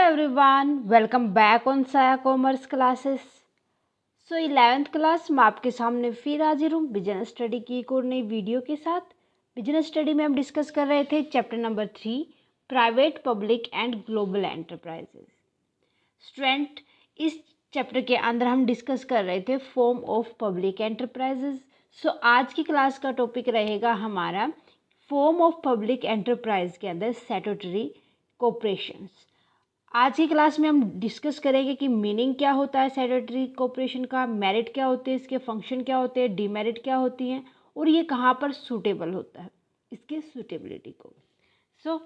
everyone, welcome back on Saya Commerce classes. So 11th class मैं आपके सामने फिर हाजिर हूँ बिजनेस स्टडी की एक और नई वीडियो के साथ। बिजनेस स्टडी में हम डिस्कस कर रहे थे chapter number 3 private public and global enterprises. Student, इस चैप्टर के अंदर हम डिस्कस कर रहे the form of public enterprises. सो आज की क्लास का टॉपिक रहेगा हमारा फॉर्म ऑफ पब्लिक एंटरप्राइज के अंदर स्टैट्यूटरी कॉर्पोरेशंस। आज की क्लास में हम डिस्कस करेंगे कि मीनिंग क्या होता है स्टैट्यूटरी कॉर्पोरेशन का, मेरिट क्या होते हैं, इसके फंक्शन क्या होते हैं, डीमेरिट क्या होती हैं और ये कहाँ पर सूटेबल होता है, इसकी सूटेबिलिटी को। सो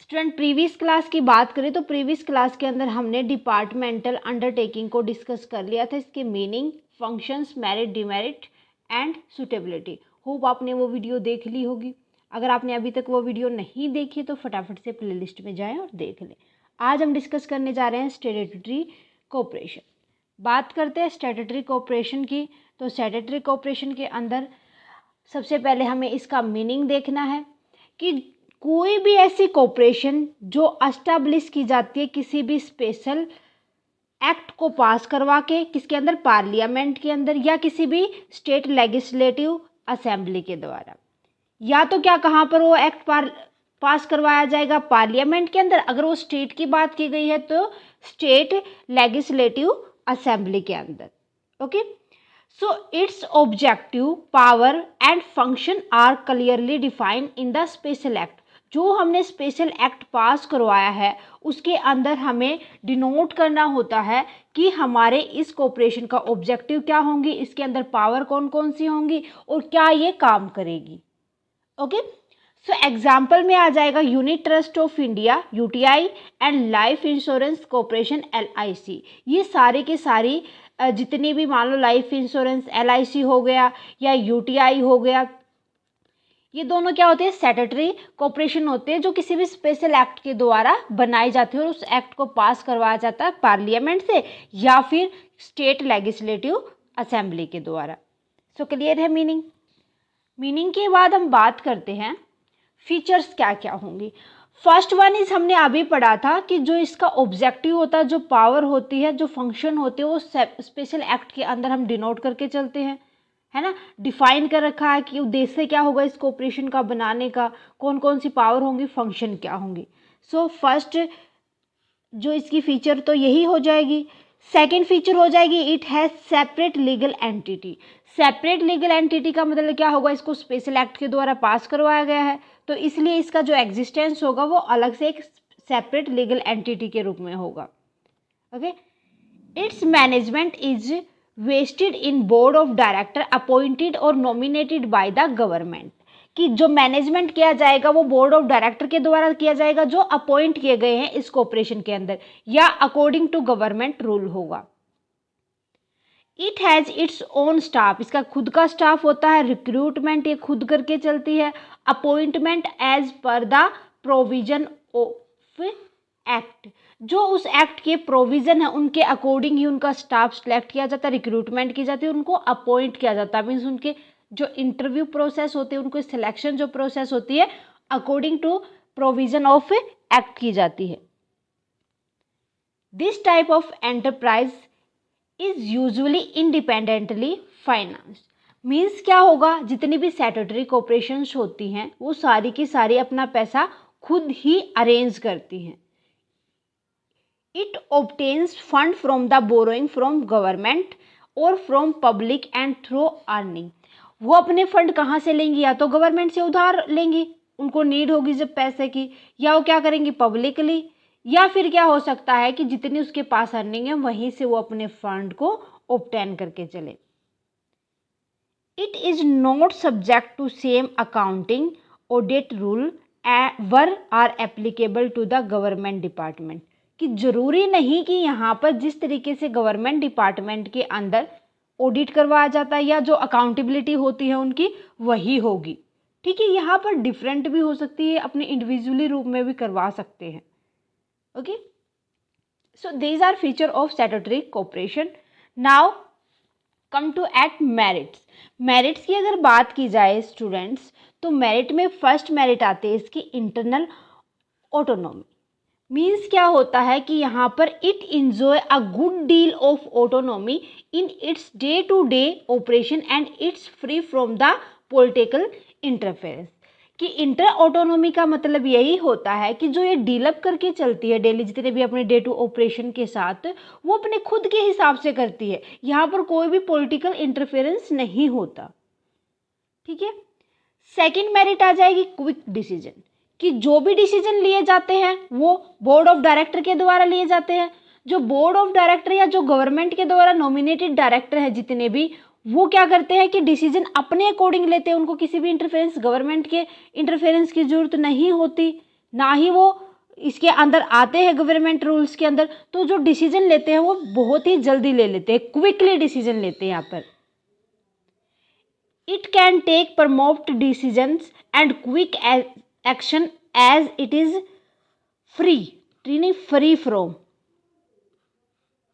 स्टूडेंट, प्रीवियस क्लास की बात करें तो प्रीवियस क्लास के अंदर हमने डिपार्टमेंटल अंडरटेकिंग को डिस्कस कर लिया था, इसके meaning, functions, merit, demerit and suitability. Hope आपने वो वीडियो देख ली होगी। अगर आपने अभी तक वो वीडियो नहीं देखी तो फटाफट से प्लेलिस्ट में जाएं और देख लें। आज हम डिस्कस करने जा रहे हैं स्टैट्यूटरी कॉर्पोरेशन। बात करते हैं स्टैट्यूटरी कॉर्पोरेशन की। तो स्टैट्यूटरी कॉर्पोरेशन के अंदर सबसे पहले हमें इसका मीनिंग देखना है कि कोई भी ऐसी कॉर्पोरेशन जो एस्टैब्लिश की जाती है किसी भी स्पेशल एक्ट को पास करवा के, किसके अंदर, पार्लियामेंट के अंदर या किसी भी स्टेट लेजिस्लेटिव असेंबली के द्वारा। या तो क्या, कहाँ पर वो एक्ट पास करवाया जाएगा, पार्लियामेंट के अंदर। अगर वो स्टेट की बात की गई है तो स्टेट लेजिस्लेटिव असेंबली के अंदर। Okay, so its objective, power and function are clearly defined in the special act. जो हमने स्पेशल एक्ट पास करवाया है उसके अंदर हमें डिनोट करना होता है कि हमारे इस कॉर्पोरेशन का ऑब्जेक्टिव क्या होंगी, इसके अंदर पावर कौन कौन सी होंगी और क्या ये काम करेगी। ओके, सो एग्जाम्पल में आ जाएगा unit trust of India UTI and life insurance corporation LIC. ये सारे के सारी जितनी भी, मान लो लाइफ इंश्योरेंस एलआईसी हो गया या यूटीआई हो गया, ये दोनों क्या होते हैं, स्टैट्यूटरी कॉर्पोरेशन होते हैं जो किसी भी स्पेशल एक्ट के द्वारा बनाई जाती है और उस एक्ट को पास करवाया जाता है पार्लियामेंट से या फिर स्टेट लेजिस्लेटिव असेंबली के द्वारा। सो क्लियर है मीनिंग। मीनिंग के बाद हम बात करते हैं फीचर्स क्या क्या होंगी। फर्स्ट वन इज, हमने अभी पढ़ा था कि जो इसका ऑब्जेक्टिव होता है, जो पावर होती है, जो फंक्शन होते हैं, वो स्पेशल एक्ट के अंदर हम डिनोट करके चलते हैं, है ना। डिफाइन कर रखा है कि उद्देश्य क्या होगा इस कॉर्पोरेशन का बनाने का, कौन कौन सी पावर होंगी, फंक्शन क्या होंगी। सो फर्स्ट जो इसकी फीचर तो यही हो जाएगी। सेकेंड फीचर हो जाएगी, it has separate legal entity. Separate legal entity का मतलब क्या होगा, इसको स्पेशल एक्ट के द्वारा पास करवाया गया है तो इसलिए इसका जो एग्जिस्टेंस होगा वो अलग से एक सेपरेट लीगल एंटिटी के रूप में होगा। Okay, its management is vested in board of director appointed और नॉमिनेटेड बाय द गवर्नमेंट। कि जो मैनेजमेंट किया जाएगा वो बोर्ड ऑफ डायरेक्टर के द्वारा किया जाएगा जो अपॉइंट किए गए हैं इस कॉर्पोरेशन के अंदर, या अकॉर्डिंग टू गवर्नमेंट रूल होगा। It has its own staff, इसका खुद का स्टाफ होता है। रिक्रूटमेंट ये खुद करके चलती है। Appointment as per the provision of act, जो उस एक्ट के प्रोविजन है उनके अकॉर्डिंग ही उनका स्टाफ सिलेक्ट किया जाता है, रिक्रूटमेंट की जाती है, उनको अपॉइंट किया जाता है। मीन्स उनके जो इंटरव्यू प्रोसेस होते हैं, उनको सिलेक्शन जो प्रोसेस होती है according to provision of act की जाती है। This type of enterprise is usually independently finance. Means क्या होगा, जितनी भी स्टैट्यूटरी कॉर्पोरेशंस होती हैं वो सारी की सारी अपना पैसा खुद ही अरेंज करती हैं। It obtains fund from the borrowing from government और from public and through earning. वो अपने फंड कहाँ से लेंगी, या तो गवर्नमेंट से उधार लेंगी, उनको नीड होगी जब पैसे की, या वो क्या करेंगी, पब्लिकली, या फिर क्या हो सकता है कि जितनी उसके पास अर्निंग है वहीं से वो अपने फंड को ऑब्टेन करके चले। It is not subject to same accounting audit rule were are applicable to the government department. कि जरूरी नहीं कि यहाँ पर जिस तरीके से गवर्नमेंट डिपार्टमेंट के अंदर ऑडिट करवाया जाता है या जो अकाउंटेबिलिटी होती है उनकी वही होगी। ठीक है, यहाँ पर डिफरेंट भी हो सकती है, अपने इंडिविजुअली रूप में भी करवा सकते हैं। Okay, so these are feature of statutory corporation. Now come to at merits. Merits की अगर बात की जाए स्टूडेंट्स, तो मेरिट में फर्स्ट मेरिट आते हैं इसकी इंटरनल ऑटोनॉमी। मीन्स क्या होता है कि यहाँ पर it enjoy a good deal of autonomy in its day to day operation and it's free from the political interference. कि इंटर ऑटोनॉमी का मतलब यही होता है कि जो ये डीलअप करके चलती है डेली जितने भी अपने डे टू ऑपरेशन के साथ, वो अपने खुद के हिसाब से करती है। यहाँ पर कोई भी पॉलिटिकल इंटरफेरेंस नहीं होता। ठीक है। सेकंड मेरिट आ जाएगी क्विक डिसीजन, कि जो भी डिसीजन लिए जाते हैं वो बोर्ड ऑफ डायरेक्टर के द्वारा लिए जाते हैं। जो बोर्ड ऑफ डायरेक्टर या जो गवर्नमेंट के द्वारा नॉमिनेटेड डायरेक्टर है जितने भी, वो क्या करते हैं कि डिसीजन अपने अकॉर्डिंग लेते हैं। उनको किसी भी इंटरफेरेंस, गवर्नमेंट के इंटरफेरेंस की जरूरत नहीं होती, ना ही वो इसके अंदर आते हैं गवर्नमेंट रूल्स के अंदर। तो जो डिसीजन लेते हैं वो बहुत ही जल्दी ले लेते हैं, क्विकली डिसीजन लेते हैं यहाँ पर। It can take prompt decisions and quick action as it is free, free from,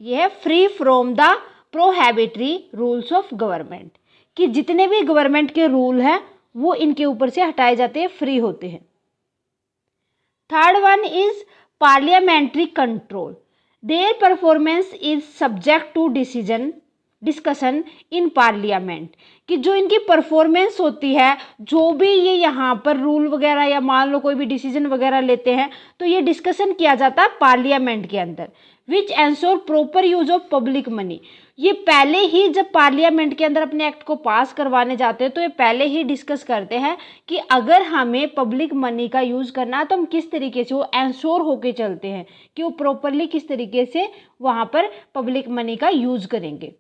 ये है free from the prohibitory rules of government, कि जितने भी गवर्नमेंट के रूल हैं वो इनके ऊपर से हटाए जाते हैं, फ्री होते हैं। Third one is parliamentary control, their performance is subject to discussion in parliament, कि जो इनकी परफॉर्मेंस होती है, जो भी ये यहाँ पर रूल वगैरह या मान लो कोई भी डिसीजन वगैरह लेते हैं तो ये डिस्कशन किया जाता है पार्लियामेंट के अंदर। Which ensure proper use of public money, ये पहले ही जब पार्लियामेंट के अंदर अपने एक्ट को पास करवाने जाते हैं तो ये पहले ही डिस्कस करते हैं कि अगर हमें पब्लिक मनी का यूज़ करना है तो हम किस तरीके से, वो एंश्योर होके चलते हैं कि वो प्रॉपरली किस तरीके से वहाँ पर पब्लिक मनी का यूज़ करेंगे।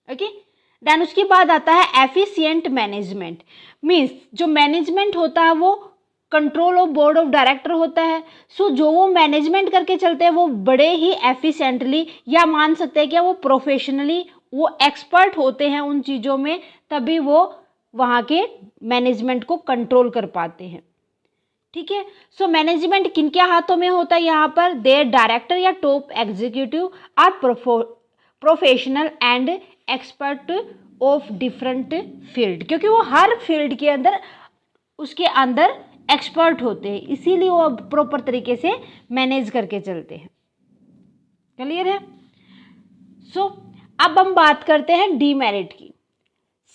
ओके। देन उसके बाद आता है एफिशिएंट मैनेजमेंट, मीन्स जो मैनेजमेंट होता है वो control of board of director होता है। सो जो वो मैनेजमेंट करके चलते हैं वो बड़े ही एफिशिएंटली, या मान सकते हैं कि वो प्रोफेशनली, वो एक्सपर्ट होते हैं उन चीज़ों में, तभी वो वहाँ के मैनेजमेंट को कंट्रोल कर पाते हैं। ठीक है। सो मैनेजमेंट किन के हाथों में होता है यहाँ पर, देयर डायरेक्टर या top executive are professional and expert of different field, क्योंकि वो हर फील्ड के अंदर उसके अंदर एक्सपर्ट होते हैं, इसीलिए वो प्रॉपर तरीके से मैनेज करके चलते हैं। क्लियर है। सो अब हम बात करते हैं डीमेरिट की।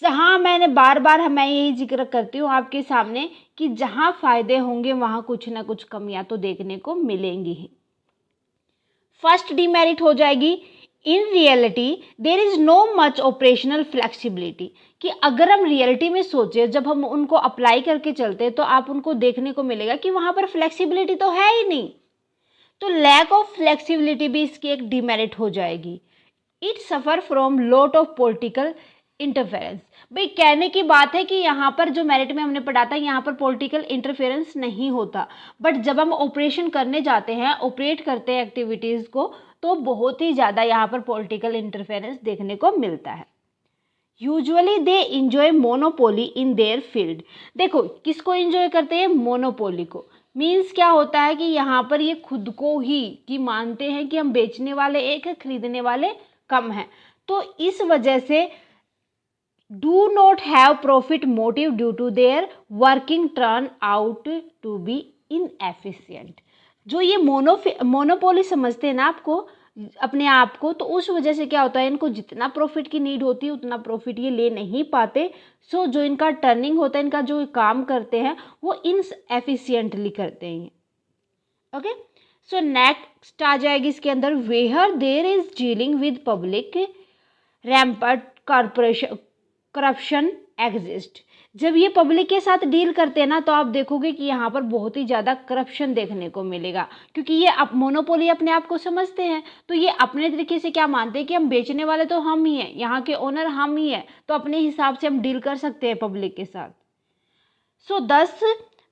हाँ, मैंने बार बार मैं यही जिक्र करती हूँ आपके सामने कि जहाँ फायदे होंगे वहाँ कुछ ना कुछ कमियां तो देखने को मिलेंगी ही। फर्स्ट डीमेरिट हो जाएगी, in reality there is no much operational flexibility, कि अगर हम रियलिटी में सोचें, जब हम उनको अप्लाई करके चलते हैं तो आप उनको देखने को मिलेगा कि वहाँ पर फ्लेक्सिबिलिटी तो है ही नहीं। तो लैक ऑफ फ्लेक्सिबिलिटी भी इसकी एक डिमेरिट हो जाएगी। It suffer from lot of political interference, भाई कहने की बात है कि यहाँ पर जो मेरिट में हमने पढ़ा था यहाँ पर पॉलिटिकल इंटरफेरेंस नहीं होता, बट जब हम ऑपरेशन करने जाते हैं, ऑपरेट करते हैं एक्टिविटीज़ को, तो बहुत ही ज़्यादा यहाँ पर पॉलिटिकल इंटरफेरेंस देखने को मिलता है। Usually they enjoy monopoly in their field, देखो किसको इंजॉय करते हैं, मोनोपोली को। मीन्स क्या होता है कि यहाँ पर ये खुद को ही कि मानते हैं कि हम बेचने वाले एक है, खरीदने वाले कम हैं, तो इस वजह से do not have profit motive due to their working turn out to be inefficient. जो ये मोनोपोली समझते हैं ना आपको, अपने आप को, तो उस वजह से क्या होता है, इनको जितना प्रॉफिट की नीड होती है उतना प्रॉफिट ये ले नहीं पाते। सो जो इनका टर्निंग होता है, इनका जो काम करते हैं वो इनएफिशिएंटली करते हैं। ओके। सो नेक्स्ट आ जाएगी इसके अंदर, where there is dealing with public rampant corporation corruption exist, जब ये पब्लिक के साथ डील करते हैं ना तो आप देखोगे कि यहाँ पर बहुत ही ज़्यादा करप्शन देखने को मिलेगा, क्योंकि ये मोनोपोली अपने आप को समझते हैं, तो ये अपने तरीके से क्या मानते हैं कि हम बेचने वाले तो हम ही हैं, यहाँ के ओनर हम ही हैं, तो अपने हिसाब से हम डील कर सकते हैं पब्लिक के साथ। सो दस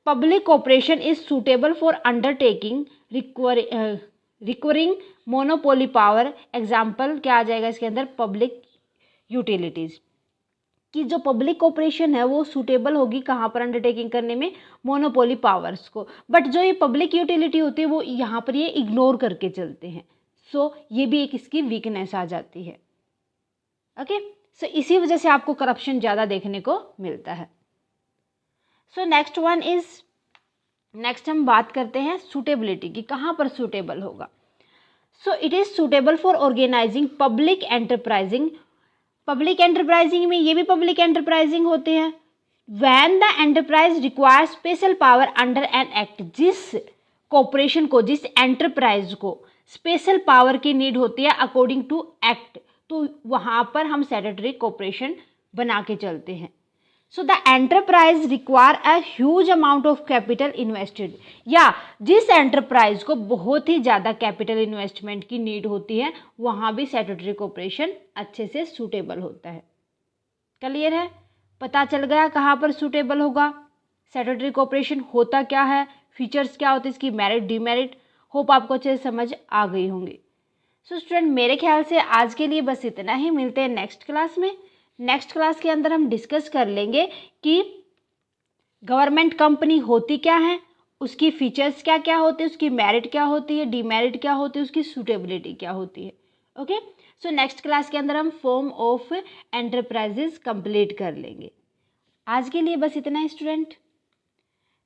public operation is suitable for undertaking requiring monopoly power. Example क्या आ जाएगा इसके अंदर, पब्लिक यूटिलिटीज़, कि जो पब्लिक ऑपरेशन है वो सूटेबल होगी कहाँ पर अंडरटेकिंग करने में, मोनोपोली पावर्स को। बट जो ये पब्लिक यूटिलिटी होती है वो यहाँ पर ये इग्नोर करके चलते हैं। सो ये भी एक इसकी वीकनेस आ जाती है। ओके। सो इसी वजह से आपको करप्शन ज़्यादा देखने को मिलता है। So next one is next हम बात करते हैं सूटेबिलिटी की, कहाँ पर सूटेबल होगा। So it is suitable for organising public enterprising. Public enterprising में ये भी पब्लिक एंटरप्राइजिंग होते हैं। When the enterprise require special power under an act, जिस कॉरपोरेशन को, जिस एंटरप्राइज को स्पेशल पावर की नीड होती है अकॉर्डिंग टू एक्ट, तो वहाँ पर हम स्टैट्यूटरी कॉरपोरेशन बना के चलते हैं। So the enterprise require a huge amount of capital invested, या जिस एंटरप्राइज को बहुत ही ज़्यादा कैपिटल इन्वेस्टमेंट की नीड होती है वहाँ भी स्टैट्यूटरी कॉरपोरेशन अच्छे से सूटेबल होता है। क्लियर है, पता चल गया कहाँ पर सूटेबल होगा। स्टैट्यूटरी कॉरपोरेशन होता क्या है, फीचर्स क्या होते हैं इसकी, मेरिट डीमेरिट, होप आपको अच्छे से समझ आ गई होंगी। सो स्टूडेंट मेरे ख्याल से आज के लिए बस इतना ही, मिलते हैं नेक्स्ट क्लास में। नेक्स्ट क्लास के अंदर हम डिस्कस कर लेंगे कि गवर्नमेंट कंपनी होती क्या है, उसकी फीचर्स क्या क्या होते हैं, उसकी मेरिट क्या होती है, डीमेरिट क्या होती है, उसकी सूटेबिलिटी क्या होती है। ओके, सो नेक्स्ट क्लास के अंदर हम फॉर्म ऑफ एंटरप्राइजेस कंप्लीट कर लेंगे। आज के लिए बस इतना ही student.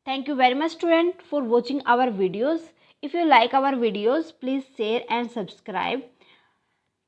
Thank you very much student for watching our videos. If you like our videos, please share and subscribe.